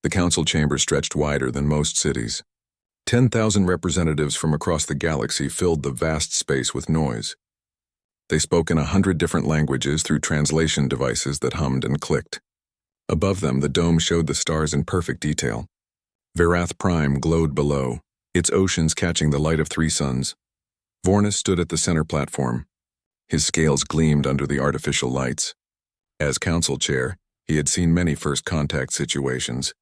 The council chamber stretched wider than most cities. 10,000 representatives from across the galaxy filled the vast space with noise. They spoke in 100 different languages through translation devices that hummed and clicked. Above them, the dome showed the stars in perfect detail. Verath Prime glowed below, its oceans catching the light of 3 suns. Vornis stood at the center platform. His scales gleamed under the artificial lights. As council chair, he had seen many first contact situations.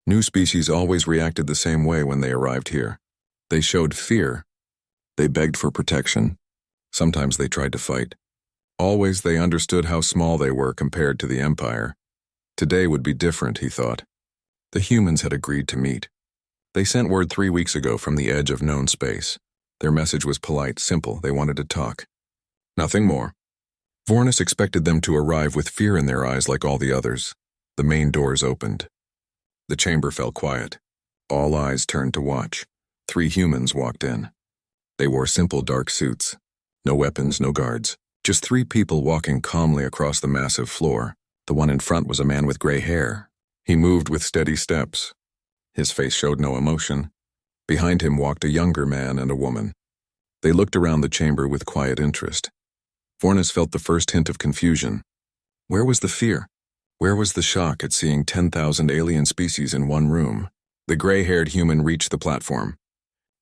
New species always reacted the same way when they arrived here. They showed fear. They begged for protection. Sometimes they tried to fight. Always they understood how small they were compared to the Empire. Today would be different, he thought. The humans had agreed to meet. They sent word 3 weeks ago from the edge of known space. Their message was polite, simple. They wanted to talk. Nothing more. Vornis expected them to arrive with fear in their eyes like all the others. The main doors opened. The chamber fell quiet. All eyes turned to watch. 3 humans walked in. They wore simple dark suits. No weapons, no guards. Just 3 people walking calmly across the massive floor. The one in front was a man with gray hair. He moved with steady steps. His face showed no emotion. Behind him walked a younger man and a woman. They looked around the chamber with quiet interest. Vornis felt the first hint of confusion. Where was the fear? Where was the shock at seeing 10,000 alien species in one room? The gray-haired human reached the platform.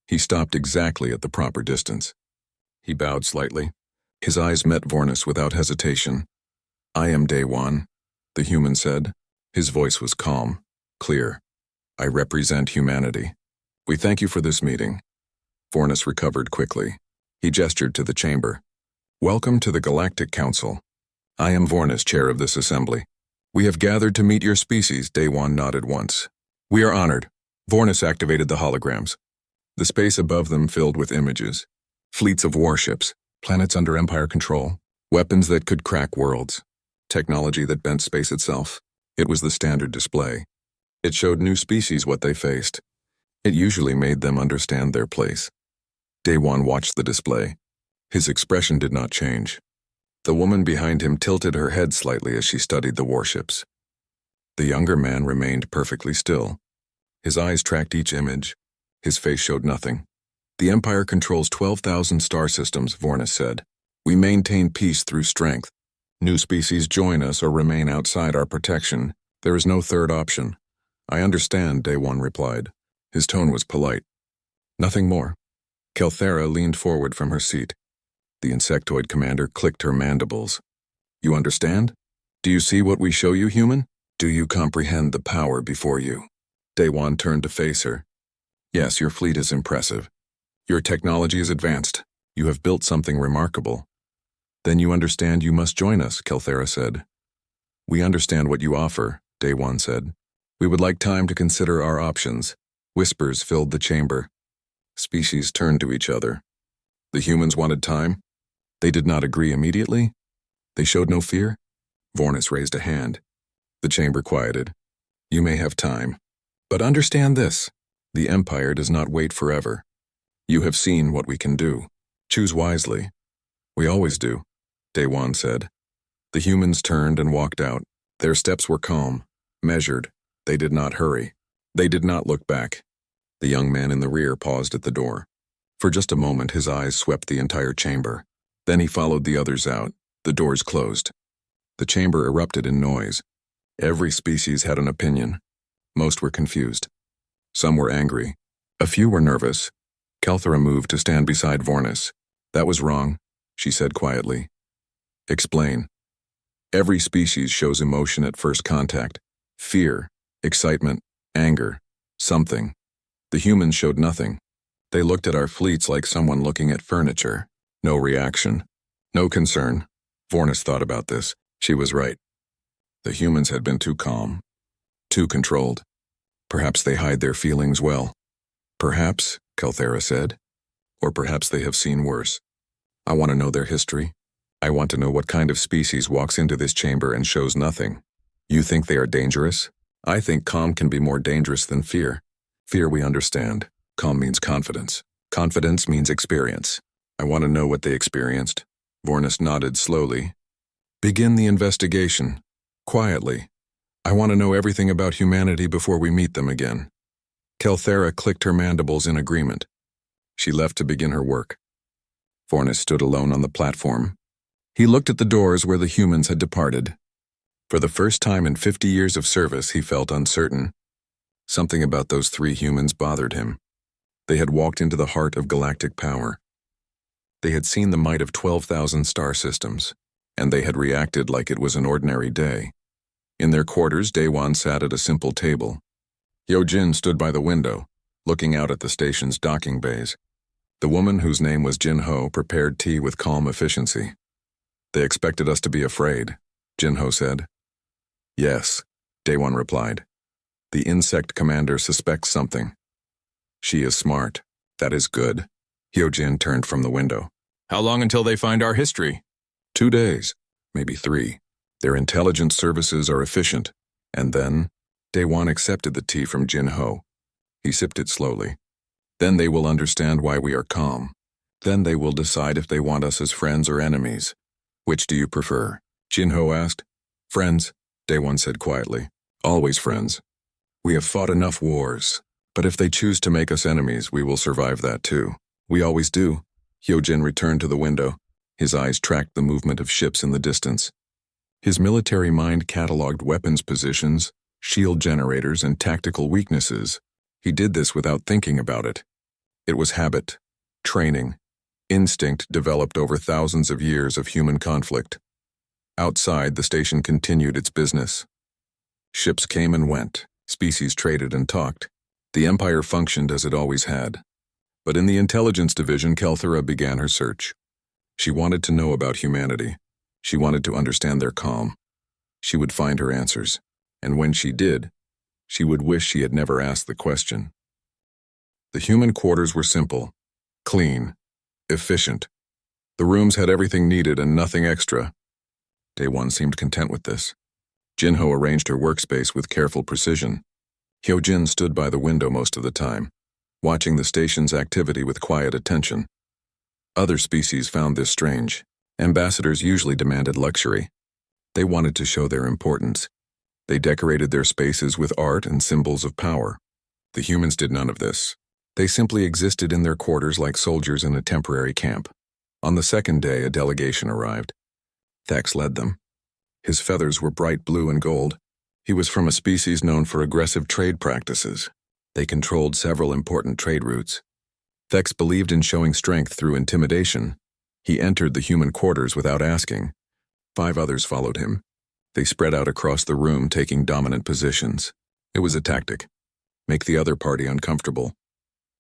He stopped exactly at the proper distance. He bowed slightly. His eyes met Vornis without hesitation. "I am Day One," the human said. His voice was calm, clear. "I represent humanity. We thank you for this meeting." Vornis recovered quickly. He gestured to the chamber. "Welcome to the Galactic Council. I am Vornis, chair of this assembly. We have gathered to meet your species," Day One nodded once. "We are honored." Vornis activated the holograms. The space above them filled with images. Fleets of warships, planets under Empire control, weapons that could crack worlds, technology that bent space itself. It was the standard display. It showed new species what they faced. It usually made them understand their place. Day One watched the display. His expression did not change. The woman behind him tilted her head slightly as she studied the warships. The younger man remained perfectly still. His eyes tracked each image. His face showed nothing. "The Empire controls 12,000 star systems," Vornis said. "We maintain peace through strength. New species join us or remain outside our protection. There is no third option." "I understand," Day One replied. His tone was polite. "Nothing more." Kelthera leaned forward from her seat. The insectoid commander clicked her mandibles. "You understand? Do you see what we show you, human? Do you comprehend the power before you?" Day One turned to face her. "Yes, your fleet is impressive. Your technology is advanced. You have built something remarkable." "Then you understand you must join us," Kelthera said. "We understand what you offer," Day One said. "We would like time to consider our options." Whispers filled the chamber. Species turned to each other. The humans wanted time. They did not agree immediately. They showed no fear. Vornis raised a hand. The chamber quieted. "You may have time. But understand this. The Empire does not wait forever. You have seen what we can do. Choose wisely." "We always do," Day One said. The humans turned and walked out. Their steps were calm, measured. They did not hurry. They did not look back. The young man in the rear paused at the door. For just a moment his eyes swept the entire chamber. Then he followed the others out. The doors closed. The chamber erupted in noise. Every species had an opinion. Most were confused. Some were angry. A few were nervous. Kelthera moved to stand beside Vornis. "That was wrong," she said quietly. "Explain." "Every species shows emotion at first contact. Fear, excitement, anger, something. The humans showed nothing. They looked at our fleets like someone looking at furniture. No reaction. No concern." Vornis thought about this. She was right. The humans had been too calm. Too controlled. Perhaps they hide their feelings well. "Perhaps," Kelthera said. "Or perhaps they have seen worse. I want to know their history. I want to know what kind of species walks into this chamber and shows nothing. You think they are dangerous? I think calm can be more dangerous than fear. Fear we understand. Calm means confidence. Confidence means experience. I want to know what they experienced." Vornis nodded slowly. "Begin the investigation. Quietly. I want to know everything about humanity before we meet them again. Kelthera clicked her mandibles in agreement. She left to begin her work. Fornes stood alone on the platform. He looked at the doors where the humans had departed. For the first time in 50 years of service, he felt uncertain. Something about those 3 humans bothered him. They had walked into the heart of galactic power. They had seen the might of 12,000 star systems, and they had reacted like it was an ordinary day. In their quarters, Daewon sat at a simple table. Hyojin stood by the window, looking out at the station's docking bays. The woman, whose name was Jin-Ho, prepared tea with calm efficiency. They expected us to be afraid, Jin-Ho said. Yes, Daewon replied. The insect commander suspects something. She is smart. That is good. Hyojin turned from the window. How long until they find our history? 2 days, maybe 3. Their intelligence services are efficient. And then, Daewon accepted the tea from Jin-Ho. He sipped it slowly. Then they will understand why we are calm. Then they will decide if they want us as friends or enemies. Which do you prefer? Jin-Ho asked. Friends, Daewon said quietly. Always friends. We have fought enough wars. But if they choose to make us enemies, we will survive that too. We always do. Hyojin returned to the window. His eyes tracked the movement of ships in the distance. His military mind cataloged weapons positions, shield generators, and tactical weaknesses. He did this without thinking about it. It was habit, training, instinct developed over thousands of years of human conflict. Outside, the station continued its business. Ships came and went, species traded and talked. The Empire functioned as it always had. But in the intelligence division, Kelthera began her search. She wanted to know about humanity. She wanted to understand their calm. She would find her answers. And when she did, she would wish she had never asked the question. The human quarters were simple, clean, efficient. The rooms had everything needed and nothing extra. Daewon seemed content with this. Jin-Ho arranged her workspace with careful precision. Hyojin stood by the window most of the time, watching the station's activity with quiet attention. Other species found this strange. Ambassadors usually demanded luxury. They wanted to show their importance. They decorated their spaces with art and symbols of power. The humans did none of this. They simply existed in their quarters like soldiers in a temporary camp. On the 2nd day, a delegation arrived. Thax led them. His feathers were bright blue and gold. He was from a species known for aggressive trade practices. They controlled several important trade routes. Thax believed in showing strength through intimidation. He entered the human quarters without asking. 5 others followed him. They spread out across the room, taking dominant positions. It was a tactic. Make the other party uncomfortable.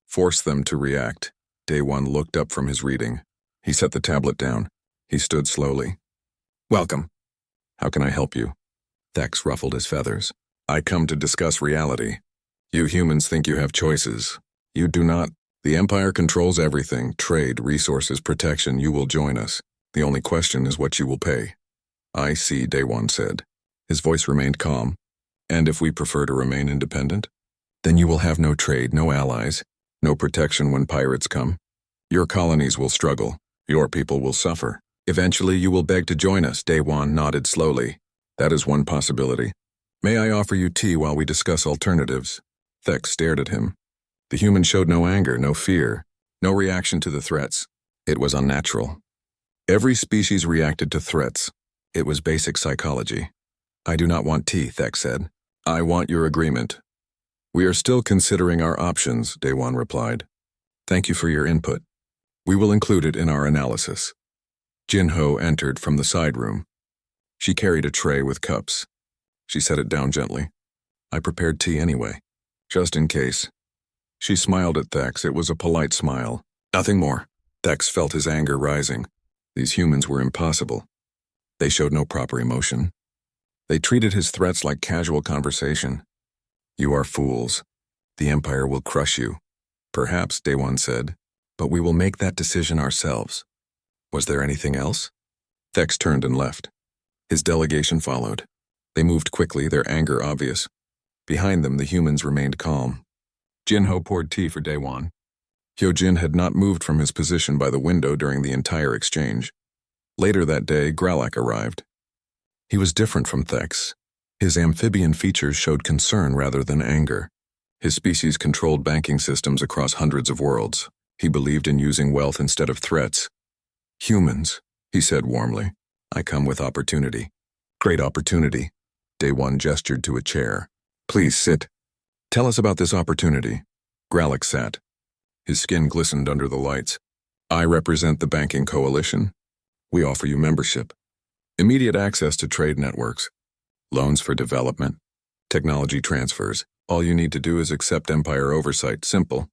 Force them to react. Daewon looked up from his reading. He set the tablet down. He stood slowly. Welcome. How can I help you? Thax ruffled his feathers. I come to discuss reality. You humans think you have choices. You do not. The Empire controls everything, trade, resources, protection. You will join us. The only question is what you will pay. I see, Daewon said. His voice remained calm. And if we prefer to remain independent? Then you will have no trade, no allies, no protection when pirates come. Your colonies will struggle. Your people will suffer. Eventually you will beg to join us, Daewon nodded slowly. That is one possibility. May I offer you tea while we discuss alternatives? Thax stared at him. The human showed no anger, no fear, no reaction to the threats. It was unnatural. Every species reacted to threats. It was basic psychology. I do not want tea, Thax said. I want your agreement. We are still considering our options, Daewon replied. Thank you for your input. We will include it in our analysis. Jin-Ho entered from the side room. She carried a tray with cups. She set it down gently. I prepared tea anyway, just in case. She smiled at Thax. It was a polite smile. Nothing more. Thax felt his anger rising. These humans were impossible. They showed no proper emotion. They treated his threats like casual conversation. You are fools. The Empire will crush you. Perhaps, Daewon said, but we will make that decision ourselves. Was there anything else? Thax turned and left. His delegation followed. They moved quickly, their anger obvious. Behind them, the humans remained calm. Jin-Ho poured tea for Daewon. Hyojin had not moved from his position by the window during the entire exchange. Later that day, Gralak arrived. He was different from Thax. His amphibian features showed concern rather than anger. His species controlled banking systems across hundreds of worlds. He believed in using wealth instead of threats. "Humans," he said warmly. "I come with opportunity." "Great opportunity." Day One gestured to a chair. "Please sit. Tell us about this opportunity." Gralix sat. His skin glistened under the lights. "I represent the banking coalition. We offer you membership, immediate access to trade networks, loans for development, technology transfers. All you need to do is accept Empire oversight. Simple."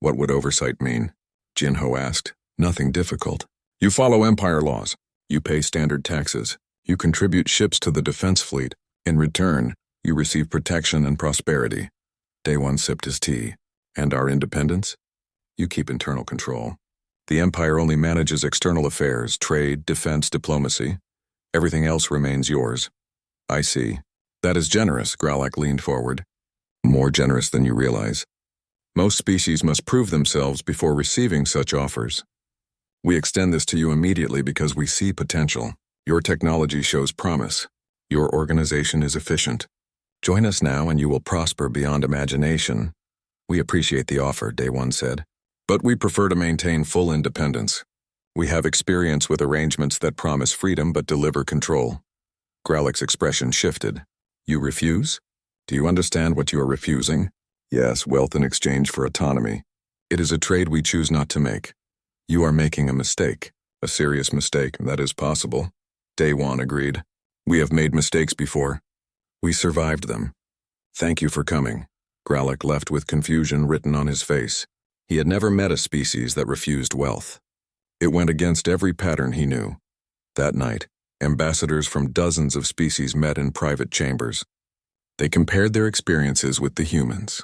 "What would oversight mean?" Jinho asked. "Nothing difficult. You follow Empire laws. You pay standard taxes. You contribute ships to the defense fleet. In return, you receive protection and prosperity." Day One sipped his tea. "And our independence?" "You keep internal control. The Empire only manages external affairs, trade, defense, diplomacy. Everything else remains yours." "I see. That is generous." Gralak leaned forward. "More generous than you realize. Most species must prove themselves before receiving such offers. We extend this to you immediately because we see potential. Your technology shows promise. Your organization is efficient. Join us now and you will prosper beyond imagination." "We appreciate the offer," Day One said. "But we prefer to maintain full independence. We have experience with arrangements that promise freedom but deliver control." Gralik's expression shifted. "You refuse? Do you understand what you are refusing?" "Yes, wealth in exchange for autonomy. It is a trade we choose not to make." "You are making a mistake. A serious mistake, that is possible." Day One agreed. "We have made mistakes before. We survived them. Thank you for coming." Gralak left with confusion written on his face. He had never met a species that refused wealth. It went against every pattern he knew. That night, ambassadors from dozens of species met in private chambers. They compared their experiences with the humans.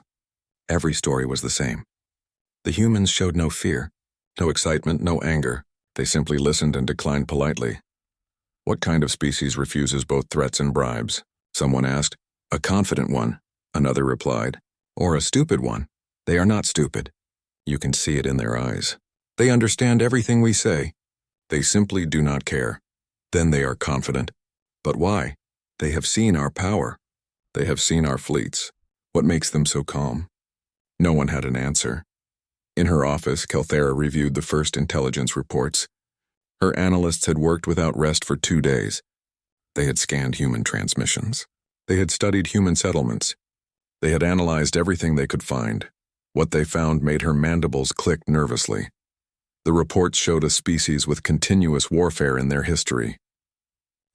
Every story was the same. The humans showed no fear, no excitement, no anger. They simply listened and declined politely. "What kind of species refuses both threats and bribes?" Someone asked. "A confident one," another replied. "Or a stupid one." "They are not stupid. You can see it in their eyes. They understand everything we say. They simply do not care." "Then they are confident." "But why?" "They have seen our power. They have seen our fleets. What makes them so calm?" No one had an answer. In her office, Kelthera reviewed the first intelligence reports. Her analysts had worked without rest for 2 days. They had scanned human transmissions. They had studied human settlements. They had analyzed everything they could find. What they found made her mandibles click nervously. The reports showed a species with continuous warfare in their history.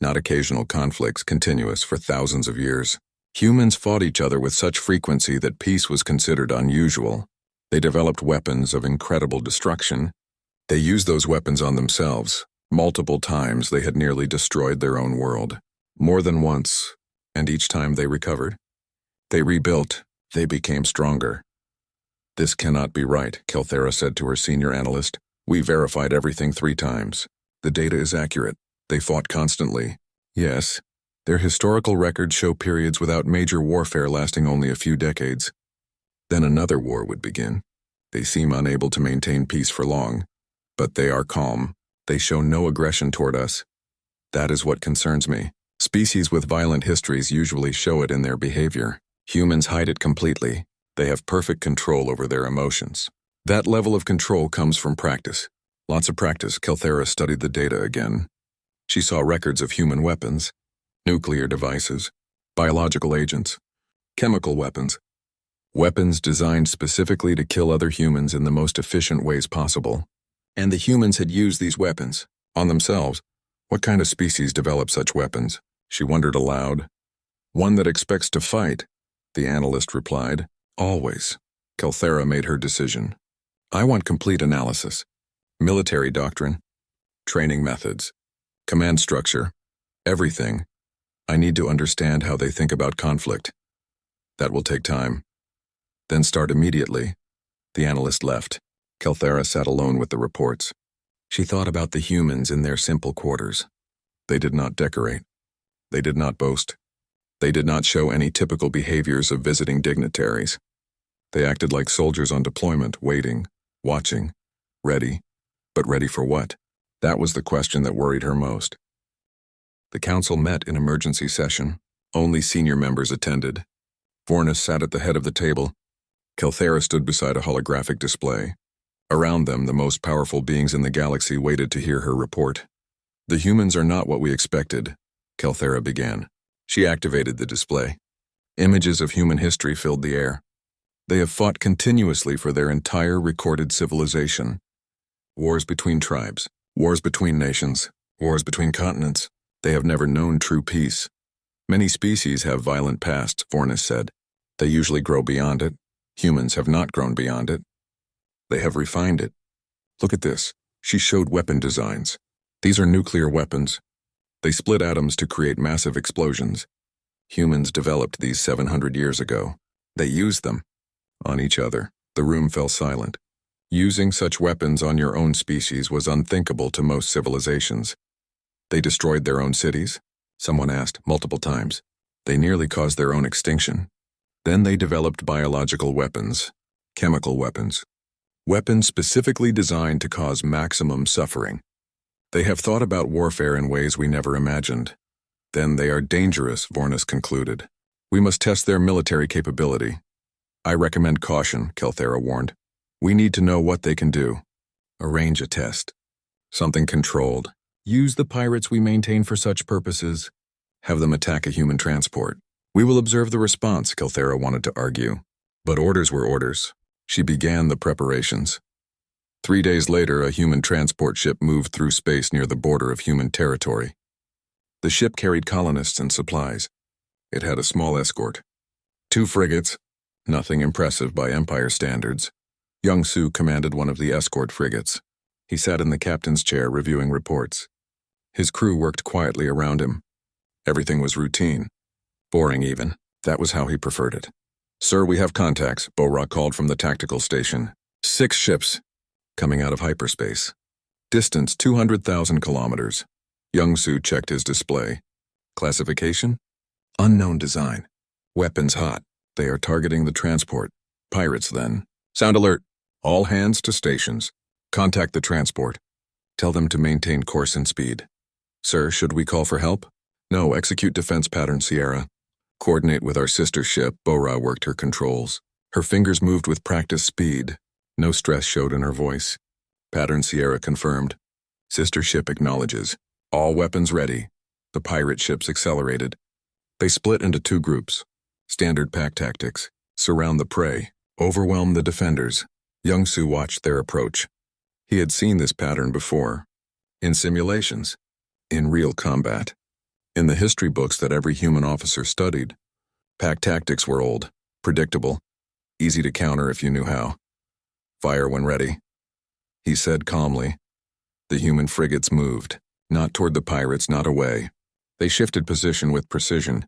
Not occasional conflicts, continuous for thousands of years. Humans fought each other with such frequency that peace was considered unusual. They developed weapons of incredible destruction. They used those weapons on themselves. Multiple times they had nearly destroyed their own world. More than once, and each time they recovered. They rebuilt. They became stronger. "This cannot be right," Kelthera said to her senior analyst. "We verified everything 3 times. The data is accurate. They fought constantly." "Yes. Their historical records show periods without major warfare lasting only a few decades. Then another war would begin. They seem unable to maintain peace for long. But they are calm. They show no aggression toward us. That is what concerns me. Species with violent histories usually show it in their behavior. Humans hide it completely. They have perfect control over their emotions. That level of control comes from practice. Lots of practice." Kelthera studied the data again. She saw records of human weapons, nuclear devices, biological agents, chemical weapons. Weapons designed specifically to kill other humans in the most efficient ways possible. And the humans had used these weapons on themselves. What kind of species develop such weapons? She wondered aloud. "One that expects to fight," the analyst replied. "Always." Kelthera made her decision. "I want complete analysis. Military doctrine, training methods, command structure, everything. I need to understand how they think about conflict. That will take time." "Then start immediately." The analyst left. Kelthera sat alone with the reports. She thought about the humans in their simple quarters. They did not decorate. They did not boast. They did not show any typical behaviors of visiting dignitaries. They acted like soldiers on deployment, waiting, watching, ready. But ready for what? That was the question that worried her most. The council met in emergency session. Only senior members attended. Vornis sat at the head of the table. Kelthera stood beside a holographic display. Around them, the most powerful beings in the galaxy waited to hear her report. "The humans are not what we expected," Kelthera began. She activated the display. Images of human history filled the air. They have fought continuously for their entire recorded civilization. Wars between tribes, wars between nations, wars between continents. They have never known true peace. "Many species have violent pasts," Vornis said. "They usually grow beyond it. Humans have not grown beyond it. They have refined it. Look at this." She showed weapon designs. "These are nuclear weapons. They split atoms to create massive explosions. Humans developed these 700 years ago. They used them on each other." The room fell silent. Using such weapons on your own species was unthinkable to most civilizations. "They destroyed their own cities?" someone asked multiple times. "They nearly caused their own extinction. Then they developed biological weapons, chemical weapons. Weapons specifically designed to cause maximum suffering. They have thought about warfare in ways we never imagined. Then they are dangerous," Vornis concluded. "We must test their military capability." "I recommend caution," Kelthera warned. "We need to know what they can do. Arrange a test. Something controlled. Use the pirates we maintain for such purposes. Have them attack a human transport. We will observe the response," Kelthera wanted to argue. But orders were orders. She began the preparations. 3 days later, a human transport ship moved through space near the border of human territory. The ship carried colonists and supplies. It had a small escort. 2 frigates, nothing impressive by Empire standards. Young Su commanded one of the escort frigates. He sat in the captain's chair reviewing reports. His crew worked quietly around him. Everything was routine. Boring even. That was how he preferred it. "Sir, we have contacts," Bora called from the tactical station. 6 ships, coming out of hyperspace. Distance 200,000 kilometers. Young Su checked his display. Classification? Unknown design. Weapons hot. They are targeting the transport. Pirates, then. "Sound alert. All hands to stations. Contact the transport. Tell them to maintain course and speed." "Sir, should we call for help?" "No, execute defense pattern, Sierra. Coordinate with our sister ship." Bora worked her controls. Her fingers moved with practiced speed. No stress showed in her voice. Pattern Sierra confirmed. Sister ship acknowledges. All weapons ready. The pirate ships accelerated. They split into 2 groups. Standard pack tactics. Surround the prey. Overwhelm the defenders. Young Su watched their approach. He had seen this pattern before. In simulations. In real combat. In the history books that every human officer studied. Pack tactics were old, predictable, easy to counter if you knew how. "Fire when ready," he said calmly. The human frigates moved, not toward the pirates, not away. They shifted position with precision.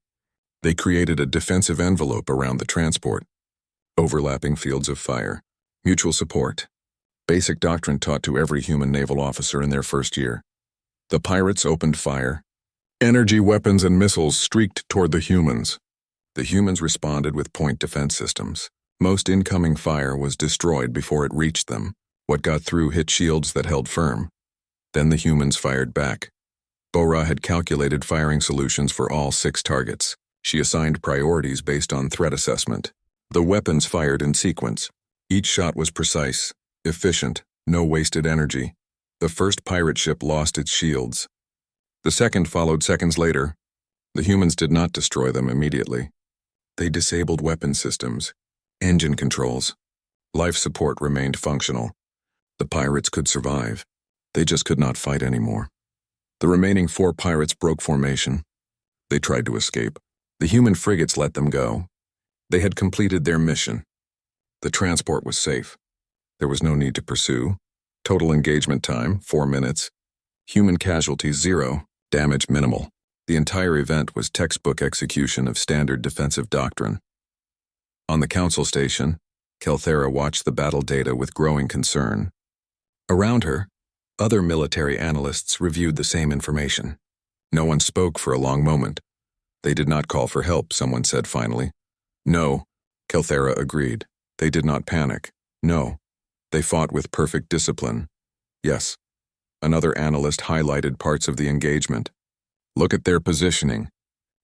They created a defensive envelope around the transport. Overlapping fields of fire. Mutual support. Basic doctrine taught to every human naval officer in their first year. The pirates opened fire. Energy weapons and missiles streaked toward the humans. The humans responded with point defense systems. Most incoming fire was destroyed before it reached them. What got through hit shields that held firm. Then the humans fired back. Bora had calculated firing solutions for all 6 targets. She assigned priorities based on threat assessment. The weapons fired in sequence. Each shot was precise, efficient, no wasted energy. The first pirate ship lost its shields. The second followed seconds later. The humans did not destroy them immediately. They disabled weapon systems, engine controls. Life support remained functional. The pirates could survive. They just could not fight anymore. The remaining 4 pirates broke formation. They tried to escape. The human frigates let them go. They had completed their mission. The transport was safe. There was no need to pursue. Total engagement time, 4 minutes. Human casualties, 0. Damage minimal. The entire event was textbook execution of standard defensive doctrine. On the council station, Kelthera watched the battle data with growing concern. Around her, other military analysts reviewed the same information. No one spoke for a long moment. "They did not call for help," someone said finally. "No," Kelthera agreed. "They did not panic. No. They fought with perfect discipline." "Yes." Another analyst highlighted parts of the engagement. "Look at their positioning.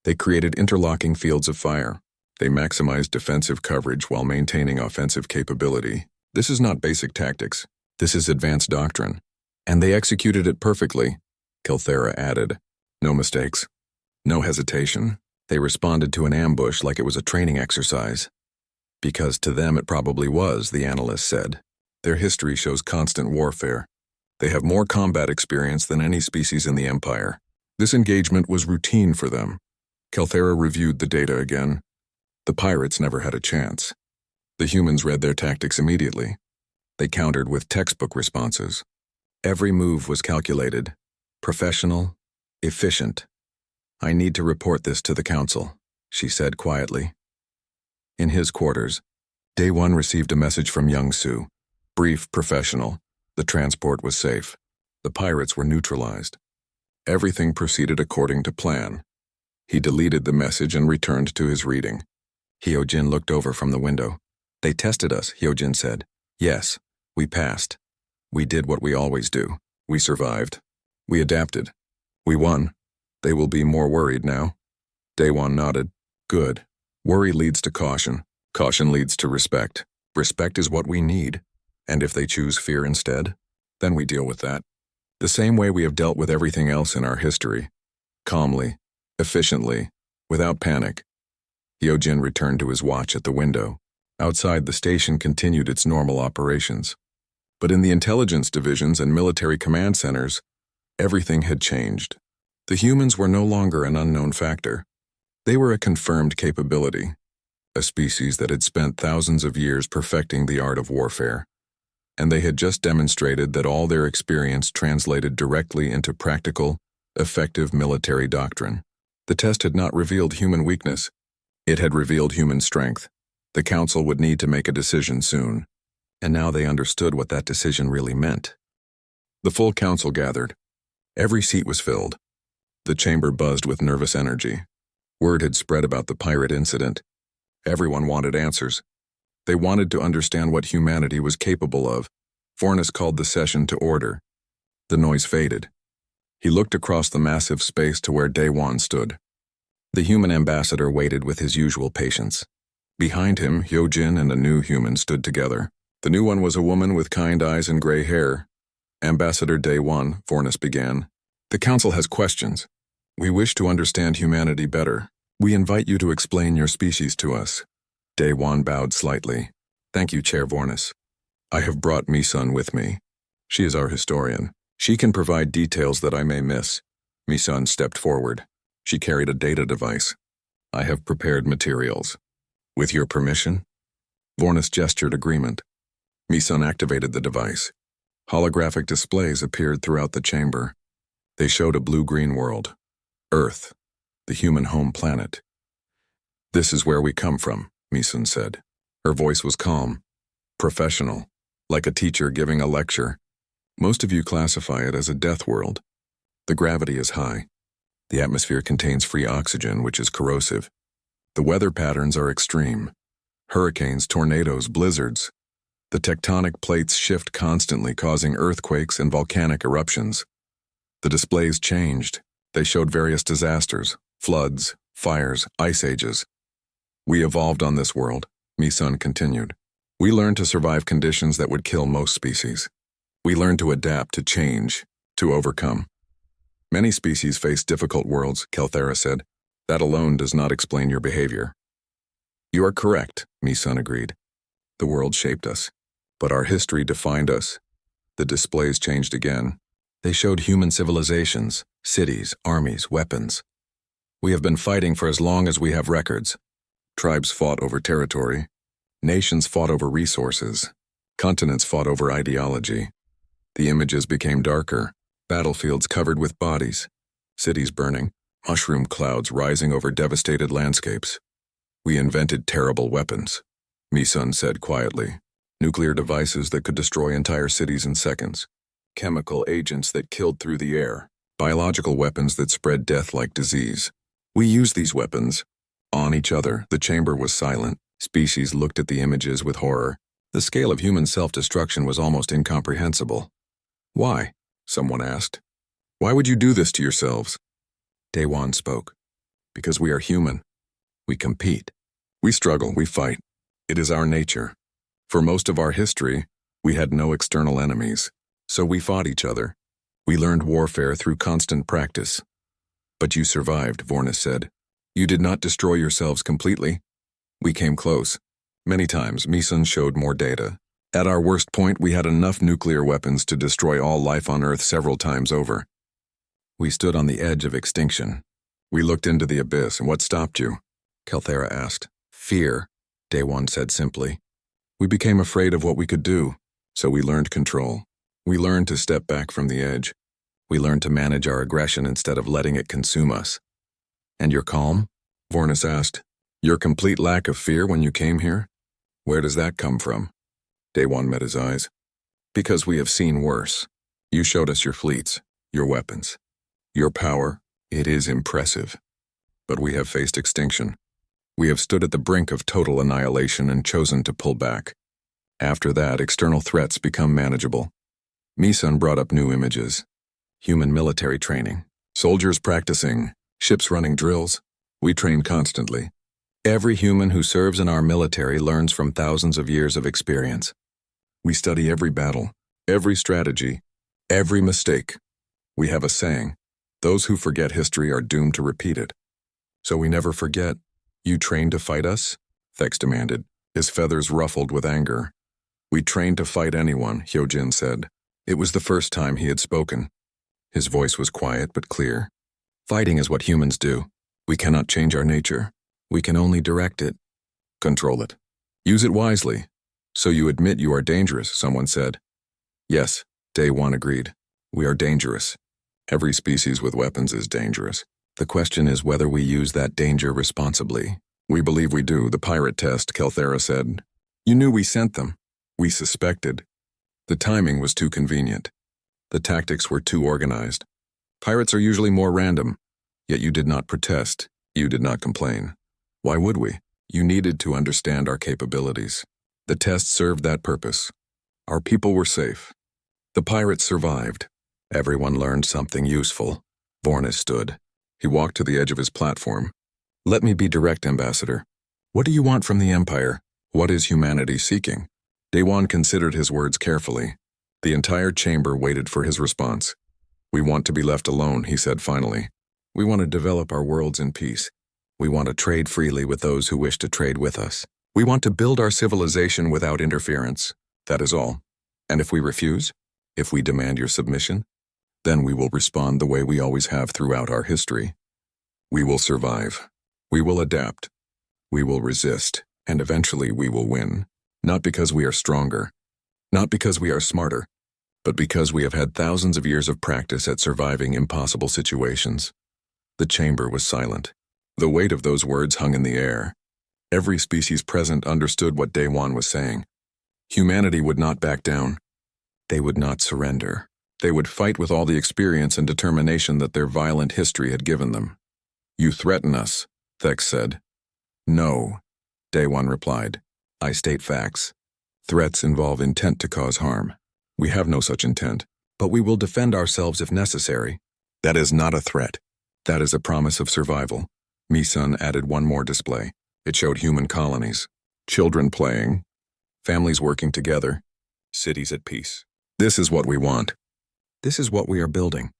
They created interlocking fields of fire. They maximized defensive coverage while maintaining offensive capability. This is not basic tactics. This is advanced doctrine. And they executed it perfectly, Kelthera added. No mistakes. No hesitation. They responded to an ambush like it was a training exercise. Because to them it probably was, the analyst said. Their history shows constant warfare. They have more combat experience than any species in the Empire. This engagement was routine for them. Kelthera reviewed the data again. The pirates never had a chance. The humans read their tactics immediately. They countered with textbook responses. Every move was calculated, professional, efficient. I need to report this to the council, she said quietly. In his quarters, Day One received a message from Young Su. Brief, professional. The transport was safe. The pirates were neutralized. Everything proceeded according to plan. He deleted the message and returned to his reading. Hyojin looked over from the window. They tested us, Hyojin said. Yes, we passed. We did what we always do. We survived. We adapted. We won. They will be more worried now. Daewon nodded. Good. Worry leads to caution. Caution leads to respect. Respect is what we need. And if they choose fear instead, then we deal with that. The same way we have dealt with everything else in our history. Calmly, efficiently, without panic. Hyojin returned to his watch at the window. Outside, the station continued its normal operations. But in the intelligence divisions and military command centers, everything had changed. The humans were no longer an unknown factor. They were a confirmed capability, a species that had spent thousands of years perfecting the art of warfare. And they had just demonstrated that all their experience translated directly into practical, effective military doctrine. The test had not revealed human weakness. It had revealed human strength. The council would need to make a decision soon. And now they understood what that decision really meant. The full council gathered. Every seat was filled. The chamber buzzed with nervous energy. Word had spread about the pirate incident. Everyone wanted answers. They wanted to understand what humanity was capable of. Fornes called the session to order. The noise faded. He looked across the massive space to where Daewon stood. The human ambassador waited with his usual patience. Behind him, Hyojin and a new human stood together. The new one was a woman with kind eyes and gray hair. Ambassador Daewon, Fornes began. The council has questions. We wish to understand humanity better. We invite you to explain your species to us. Daewon bowed slightly. Thank you, Chair Vornis. I have brought Misun with me. She is our historian. She can provide details that I may miss. Misun stepped forward. She carried a data device. I have prepared materials. With your permission? Vornis gestured agreement. Misun activated the device. Holographic displays appeared throughout the chamber. They showed a blue-green world. Earth, the human home planet. This is where we come from, Misun said. Her voice was calm, professional, like a teacher giving a lecture. Most of you classify it as a death world. The gravity is high. The atmosphere contains free oxygen, which is corrosive. The weather patterns are extreme. Hurricanes, tornadoes, blizzards. The tectonic plates shift constantly, causing earthquakes and volcanic eruptions. The displays changed. They showed various disasters, floods, fires, ice ages. We evolved on this world, Misun continued. We learned to survive conditions that would kill most species. We learned to adapt, to change, to overcome. Many species face difficult worlds, Kelthera said. That alone does not explain your behavior. You are correct, Misun agreed. The world shaped us, but our history defined us. The displays changed again. They showed human civilizations, cities, armies, weapons. We have been fighting for as long as we have records. Tribes fought over territory. Nations fought over resources. Continents fought over ideology. The images became darker, battlefields covered with bodies, cities burning, mushroom clouds rising over devastated landscapes. We invented terrible weapons, Misun said quietly. Nuclear devices that could destroy entire cities in seconds. Chemical agents that killed through the air. Biological weapons that spread death like disease. We used these weapons on each other. The chamber was silent. Species looked at the images with horror. The scale of human self-destruction was almost incomprehensible. Why? Someone asked. Why would you do this to yourselves? Daewon spoke. Because we are human. We compete. We struggle, we fight. It is our nature. For most of our history, we had no external enemies, so we fought each other. We learned warfare through constant practice. But you survived, Vornis said. You did not destroy yourselves completely. We came close. Many times, Misun showed more data. At our worst point, we had enough nuclear weapons to destroy all life on Earth several times over. We stood on the edge of extinction. We looked into the abyss, and what stopped you? Kelthera asked. Fear, Daewon said simply. We became afraid of what we could do, so we learned control. We learned to step back from the edge. We learned to manage our aggression instead of letting it consume us. And your calm? Vornis asked. Your complete lack of fear when you came here? Where does that come from? Daewon met his eyes. Because we have seen worse. You showed us your fleets, your weapons. Your power, it is impressive. But we have faced extinction. We have stood at the brink of total annihilation and chosen to pull back. After that, external threats become manageable. Misun brought up new images. Human military training. Soldiers practicing. Ships running drills. We train constantly. Every human who serves in our military learns from thousands of years of experience. We study every battle, every strategy, every mistake. We have a saying, those who forget history are doomed to repeat it. So we never forget. You train to fight us? Thex demanded, his feathers ruffled with anger. We train to fight anyone, Hyojin said. It was the first time he had spoken. His voice was quiet but clear. Fighting is what humans do. We cannot change our nature. We can only direct it. Control it. Use it wisely. So you admit you are dangerous, someone said. Yes, Daewon agreed. We are dangerous. Every species with weapons is dangerous. The question is whether we use that danger responsibly. We believe we do, the pirate test, Kelthera said. You knew we sent them. We suspected. The timing was too convenient. The tactics were too organized. Pirates are usually more random. Yet you did not protest. You did not complain. Why would we? You needed to understand our capabilities. The test served that purpose. Our people were safe. The pirates survived. Everyone learned something useful. Vornis stood. He walked to the edge of his platform. Let me be direct, Ambassador. What do you want from the Empire? What is humanity seeking? Daewon considered his words carefully. The entire chamber waited for his response. We want to be left alone, he said finally. We want to develop our worlds in peace. We want to trade freely with those who wish to trade with us. We want to build our civilization without interference. That is all. And if we refuse, if we demand your submission, then we will respond the way we always have throughout our history. We will survive. We will adapt. We will resist, and eventually we will win. Not because we are stronger, not because we are smarter, but because we have had thousands of years of practice at surviving impossible situations. The chamber was silent. The weight of those words hung in the air. Every species present understood what Daewon was saying. Humanity would not back down. They would not surrender. They would fight with all the experience and determination that their violent history had given them. You threaten us, Thex said. No, Daewon replied. I state facts. Threats involve intent to cause harm. We have no such intent, but we will defend ourselves if necessary. That is not a threat. That is a promise of survival. Misun added one more display. It showed human colonies, children playing, families working together, cities at peace. This is what we want. This is what we are building.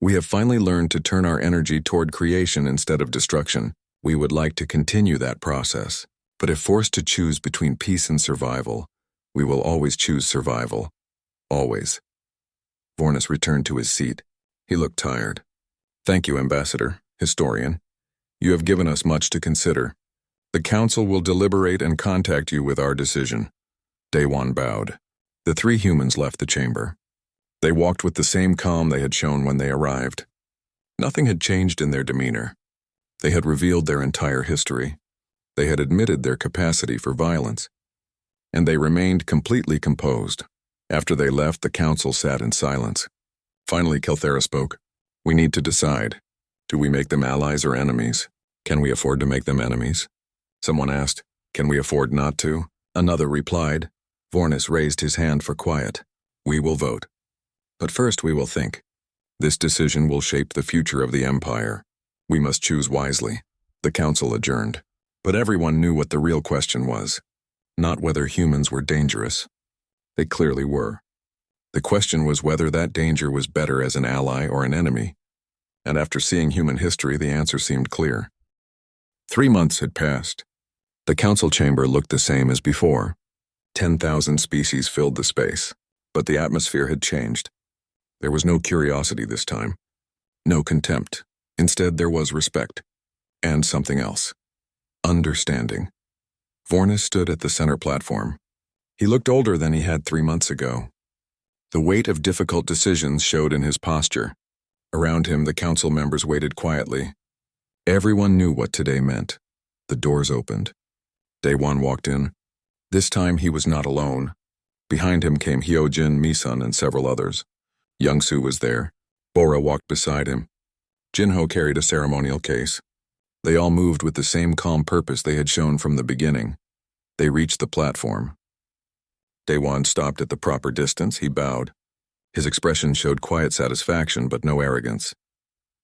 We have finally learned to turn our energy toward creation instead of destruction. We would like to continue that process. But if forced to choose between peace and survival, we will always choose survival. Always. Vornis returned to his seat. He looked tired. Thank you, Ambassador, Historian. You have given us much to consider. The Council will deliberate and contact you with our decision. Daewon bowed. The three humans left the chamber. They walked with the same calm they had shown when they arrived. Nothing had changed in their demeanor. They had revealed their entire history. They had admitted their capacity for violence. And they remained completely composed. After they left, the council sat in silence. Finally, Kelthera spoke. We need to decide. Do we make them allies or enemies? Can we afford to make them enemies? Someone asked, can we afford not to? Another replied. Vornis raised his hand for quiet. We will vote. But first we will think. This decision will shape the future of the Empire. We must choose wisely. The council adjourned. But everyone knew what the real question was. Not whether humans were dangerous. They clearly were. The question was whether that danger was better as an ally or an enemy. And after seeing human history, the answer seemed clear. 3 months had passed. The council chamber looked the same as before. 10,000 species filled the space, but the atmosphere had changed. There was no curiosity this time. No contempt. Instead, there was respect. And something else. Understanding. Vornis stood at the center platform. He looked older than he had 3 months ago. The weight of difficult decisions showed in his posture. Around him, the council members waited quietly. Everyone knew what today meant. The doors opened. Daewon walked in. This time he was not alone. Behind him came Hyojin, Misun, and several others. Youngsu was there. Bora walked beside him. Jinho carried a ceremonial case. They all moved with the same calm purpose they had shown from the beginning. They reached the platform. Daewon stopped at the proper distance. He bowed. His expression showed quiet satisfaction, but no arrogance.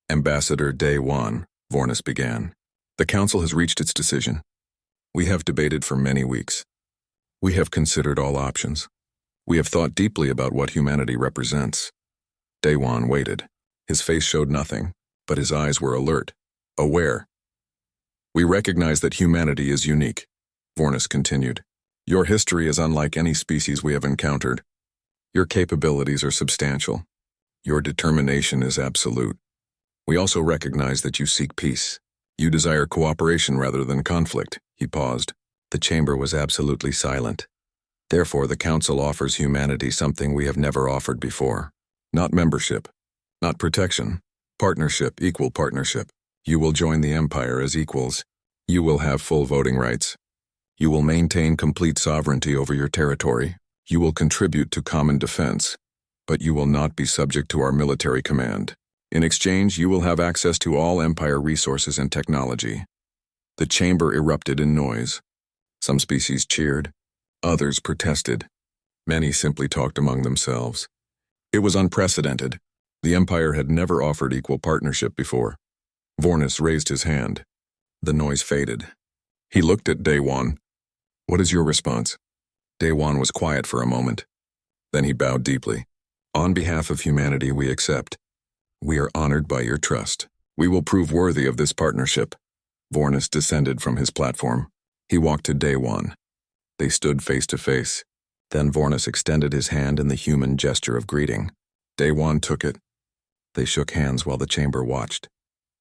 Ambassador Daewon, Vornis began. The council has reached its decision. We have debated for many weeks. We have considered all options. We have thought deeply about what humanity represents. Daewon waited. His face showed nothing, but his eyes were alert, aware. We recognize that humanity is unique, Vornis continued. Your history is unlike any species we have encountered. Your capabilities are substantial. Your determination is absolute. We also recognize that you seek peace. You desire cooperation rather than conflict. He paused. The chamber was absolutely silent. Therefore, the council offers humanity something we have never offered before. Not membership, not protection. Partnership, equal partnership. You will join the Empire as equals. You will have full voting rights. You will maintain complete sovereignty over your territory. You will contribute to common defense. But you will not be subject to our military command. In exchange, you will have access to all Empire resources and technology. The chamber erupted in noise. Some species cheered. Others protested. Many simply talked among themselves. It was unprecedented. The Empire had never offered equal partnership before. Vornis raised his hand. The noise faded. He looked at Daewon. What is your response? Daewon was quiet for a moment. Then he bowed deeply. On behalf of humanity, we accept. We are honored by your trust. We will prove worthy of this partnership. Vornis descended from his platform. He walked to Daewon. They stood face to face. Then Vornis extended his hand in the human gesture of greeting. Daewon took it. They shook hands while the chamber watched.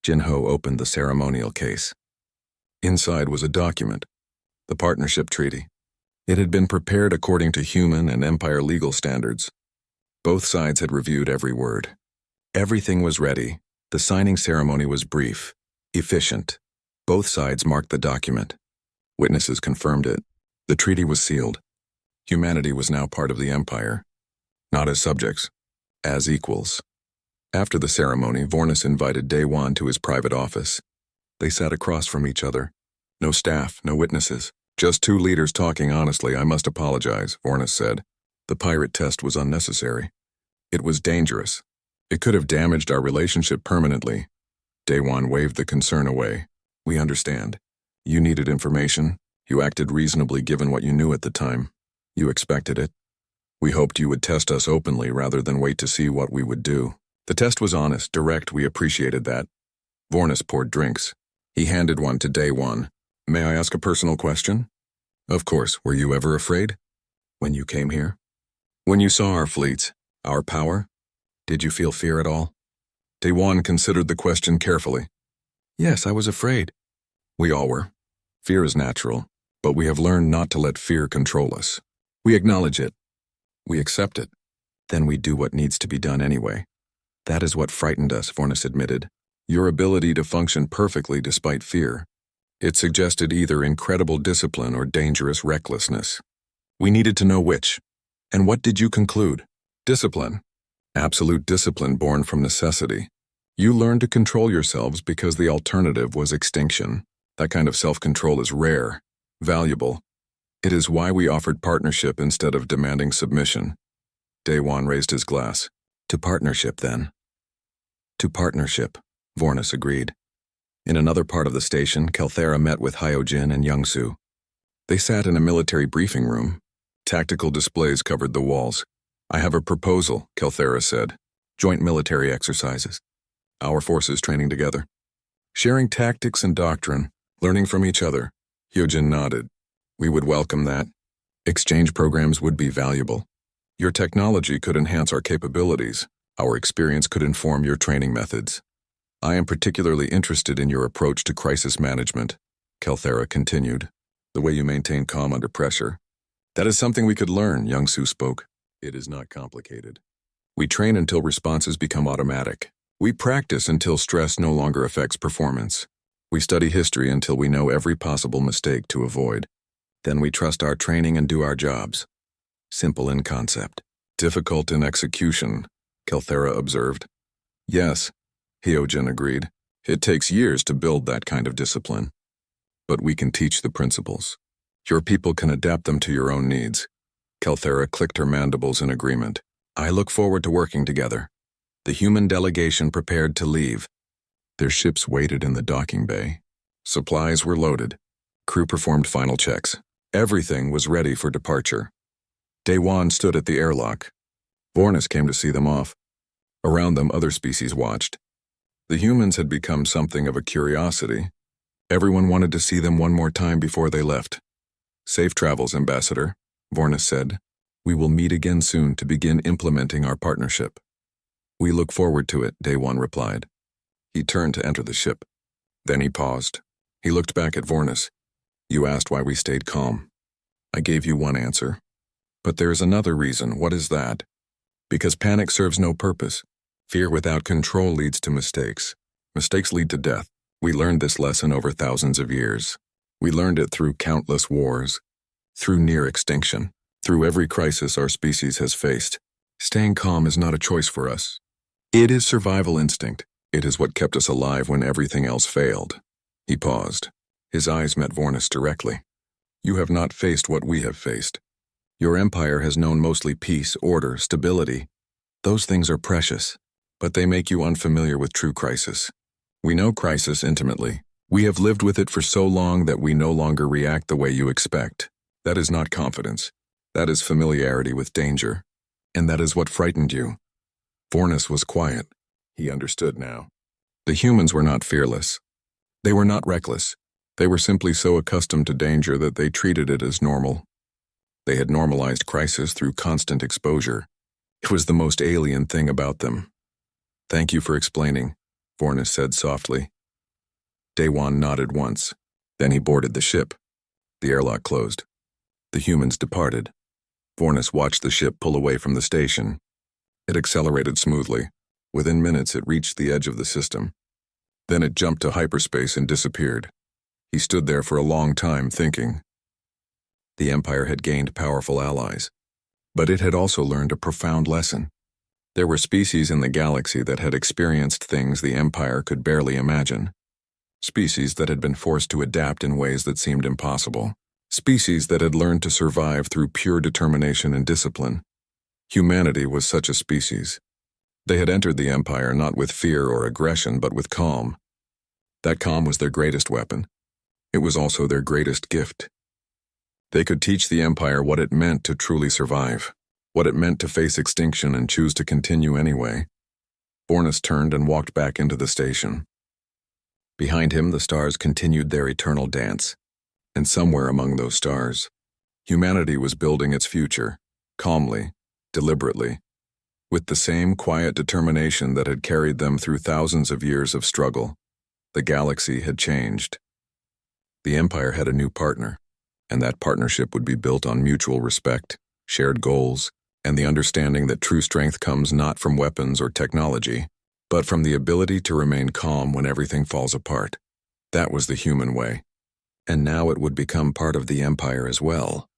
Jinho opened the ceremonial case. Inside was a document, the partnership treaty. It had been prepared according to human and Empire legal standards. Both sides had reviewed every word. Everything was ready. The signing ceremony was brief, efficient. Both sides marked the document. Witnesses confirmed it. The treaty was sealed. Humanity was now part of the Empire, not as subjects, as equals. After the ceremony, Vornis invited Daewon to his private office. They sat across from each other. No staff, no witnesses. Just two leaders talking honestly. I must apologize, Vornis said. The pirate test was unnecessary. It was dangerous. It could have damaged our relationship permanently. Daewon waved the concern away. We understand. You needed information. You acted reasonably given what you knew at the time. You expected it. We hoped you would test us openly rather than wait to see what we would do. The test was honest, direct. We appreciated that. Vornis poured drinks. He handed one to Daewon. May I ask a personal question? Of course. Were you ever afraid? When you came here? When you saw our fleets, our power? Did you feel fear at all? Daewon considered the question carefully. Yes, I was afraid. We all were. Fear is natural, but we have learned not to let fear control us. We acknowledge it. We accept it. Then we do what needs to be done anyway. That is what frightened us, Vornis admitted. Your ability to function perfectly despite fear. It suggested either incredible discipline or dangerous recklessness. We needed to know which. And what did you conclude? Discipline. Absolute discipline born from necessity. You learned to control yourselves because the alternative was extinction. That kind of self-control is rare, valuable. It is why we offered partnership instead of demanding submission. Daewon raised his glass. To partnership, then. To partnership, Vornis agreed. In another part of the station, Kelthera met with Hyojin and Youngsu. They sat in a military briefing room. Tactical displays covered the walls. "I have a proposal," Kelthera said. "Joint military exercises. Our forces training together. Sharing tactics and doctrine, learning from each other." Hyojin nodded. "We would welcome that. Exchange programs would be valuable. Your technology could enhance our capabilities. Our experience could inform your training methods. I am particularly interested in your approach to crisis management," Kelthera continued. "The way you maintain calm under pressure. That is something we could learn," Youngsu spoke. "It is not complicated. We train until responses become automatic. We practice until stress no longer affects performance. We study history until we know every possible mistake to avoid. Then we trust our training and do our jobs. Simple in concept. Difficult in execution," Kelthera observed. "Yes," Hyojin agreed. "It takes years to build that kind of discipline. But we can teach the principles. Your people can adapt them to your own needs." Kelthera clicked her mandibles in agreement. "I look forward to working together." The human delegation prepared to leave. Their ships waited in the docking bay. Supplies were loaded. Crew performed final checks. Everything was ready for departure. Daewon stood at the airlock. Vornis came to see them off. Around them, other species watched. The humans had become something of a curiosity. Everyone wanted to see them one more time before they left. "Safe travels, Ambassador," Vornis said. "We will meet again soon to begin implementing our partnership." "We look forward to it," Daewon replied. He turned to enter the ship. Then he paused. He looked back at Vornis. "You asked why we stayed calm. I gave you one answer. But there's another reason. What is that? Because panic serves no purpose. Fear without control leads to mistakes. Mistakes lead to death. We learned this lesson over thousands of years. We learned it through countless wars, through near extinction, through every crisis our species has faced. Staying calm is not a choice for us. It is survival instinct. It is what kept us alive when everything else failed." He paused. His eyes met Vornis directly. "You have not faced what we have faced. Your empire has known mostly peace, order, stability. Those things are precious, but they make you unfamiliar with true crisis. We know crisis intimately. We have lived with it for so long that we no longer react the way you expect. That is not confidence. That is familiarity with danger. And that is what frightened you." Vornis was quiet. He understood now. The humans were not fearless. They were not reckless. They were simply so accustomed to danger that they treated it as normal. They had normalized crisis through constant exposure. It was the most alien thing about them. "Thank you for explaining," Vornis said softly. Daewon nodded once. Then he boarded the ship. The airlock closed. The humans departed. Vornis watched the ship pull away from the station. It accelerated smoothly. Within minutes, it reached the edge of the system. Then it jumped to hyperspace and disappeared. He stood there for a long time thinking. The Empire had gained powerful allies, but it had also learned a profound lesson. There were species in the galaxy that had experienced things the Empire could barely imagine. Species that had been forced to adapt in ways that seemed impossible. Species that had learned to survive through pure determination and discipline. Humanity was such a species. They had entered the Empire not with fear or aggression, but with calm. That calm was their greatest weapon. It was also their greatest gift. They could teach the Empire what it meant to truly survive, what it meant to face extinction and choose to continue anyway. Vornis turned and walked back into the station. Behind him, the stars continued their eternal dance. And somewhere among those stars, humanity was building its future, calmly, deliberately, with the same quiet determination that had carried them through thousands of years of struggle. The galaxy had changed. The Empire had a new partner, and that partnership would be built on mutual respect, shared goals, and the understanding that true strength comes not from weapons or technology, but from the ability to remain calm when everything falls apart. That was the human way. And now it would become part of the Empire as well.